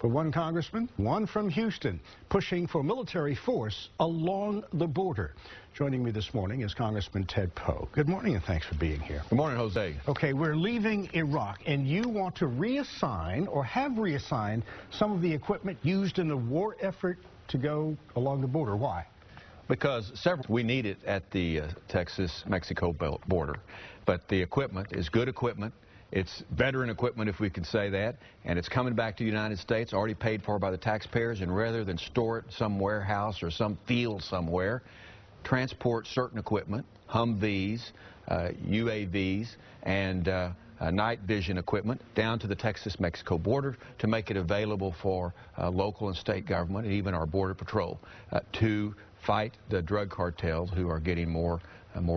For one congressman, one from Houston, pushing for military force along the border. Joining me this morning is Congressman Ted Poe. Good morning and thanks for being here. Good morning, Jose. Okay, we're leaving Iraq and you want to reassign or have reassigned some of the equipment used in the war effort to go along the border. Why? Because we need it at the Texas-Mexico border, but the equipment is good equipment. It's veteran equipment, if we can say that, and it's coming back to the United States, already paid for by the taxpayers, and rather than store it in some warehouse or some field somewhere, transport certain equipment, Humvees, UAVs, and night vision equipment down to the Texas-Mexico border to make it available for local and state government and even our Border Patrol to fight the drug cartels who are getting more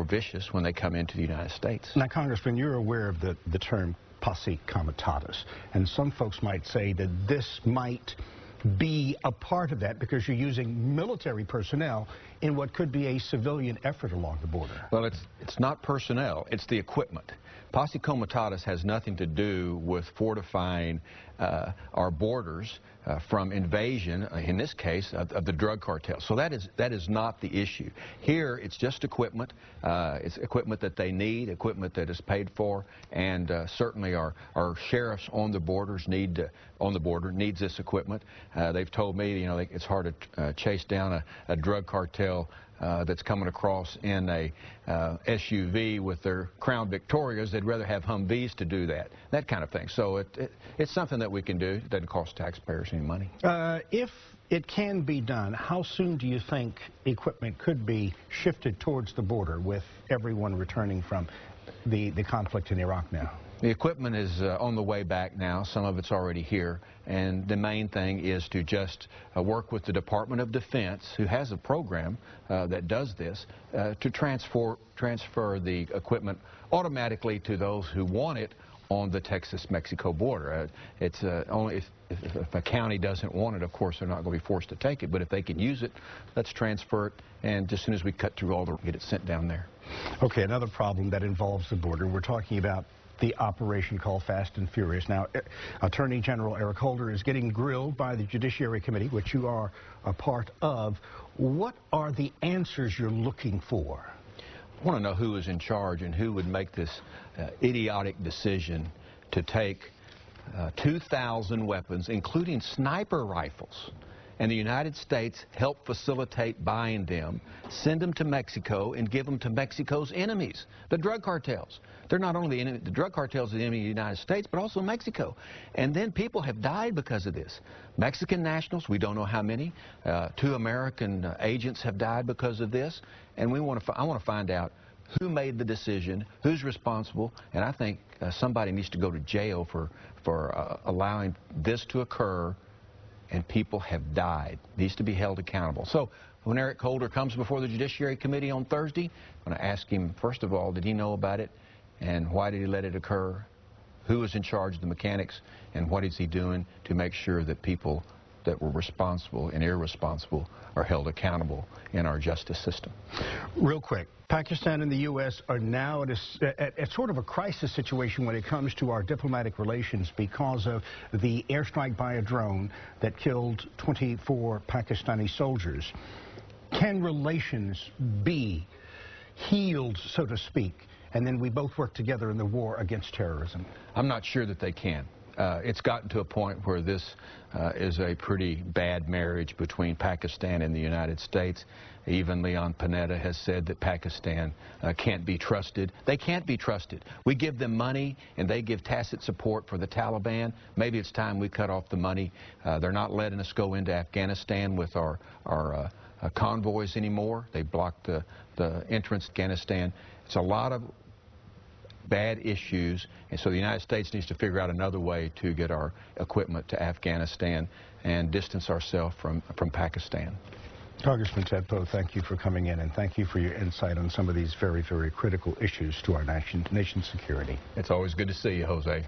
vicious when they come into the United States. Now, Congressman, you're aware of the term posse comitatus, and some folks might say that this might be a part of that because you're using military personnel in what could be a civilian effort along the border. Well, it's not personnel, it's the equipment. Posse comitatus has nothing to do with fortifying our borders from invasion, in this case, of the drug cartel. So that is not the issue. Here, it's just equipment. It's equipment that they need, equipment that is paid for, and certainly our sheriffs on the borders needs this equipment. They've told me, it's hard to chase down a drug cartel that's coming across in a SUV with their Crown Victorias. They'd rather have Humvees to do that kind of thing. So it's something that we can do. It doesn't cost taxpayers any money. If it can be done, how soon do you think equipment could be shifted towards the border with everyone returning from the conflict in Iraq now? The equipment is on the way back now. Some of it's already here. And the main thing is to just work with the Department of Defense, who has a program that does this, to transfer the equipment automatically to those who want it on the Texas-Mexico border. It's only if a county doesn't want it, of course, they're not going to be forced to take it. But if they can use it, let's transfer it. And as soon as we cut through all get it sent down there. Okay, another problem that involves the border. We're talking about the operation called Fast and Furious. Now, Attorney General Eric Holder is getting grilled by the Judiciary Committee, which you are a part of. What are the answers you're looking for? I want to know who is in charge and who would make this idiotic decision to take 2,000 weapons, including sniper rifles, and the United States help facilitate buying them, send them to Mexico, and give them to Mexico's enemies, the drug cartels. They're not only the enemy, the drug cartels are the enemy of the United States, but also Mexico. And then people have died because of this. Mexican nationals, we don't know how many. 2 American agents have died because of this. And I want to find out who made the decision, who's responsible, and I think somebody needs to go to jail for allowing this to occur. And people have died. Needs to be held accountable. So when Eric Holder comes before the Judiciary Committee on Thursday, I'm going to ask him, first of all, did he know about it? And why did he let it occur? Who was in charge of the mechanics? And what is he doing to make sure that people that were responsible and irresponsible are held accountable in our justice system? Real quick, Pakistan and the U.S. are now at sort of a crisis situation when it comes to our diplomatic relations because of the airstrike by a drone that killed 24 Pakistani soldiers. Can relations be healed, so to speak, and then we both work together in the war against terrorism? I'm not sure that they can. It's gotten to a point where this is a pretty bad marriage between Pakistan and the United States. Even Leon Panetta has said that Pakistan can't be trusted. They can't be trusted. We give them money and they give tacit support for the Taliban. Maybe it's time we cut off the money. They're not letting us go into Afghanistan with our convoys anymore. They blocked the entrance to Afghanistan. It's a lot of bad issues, and so the United States needs to figure out another way to get our equipment to Afghanistan and distance ourselves from Pakistan. Congressman Ted Poe, thank you for coming in, and thank you for your insight on some of these very, very critical issues to our nation's security. It's always good to see you, Jose.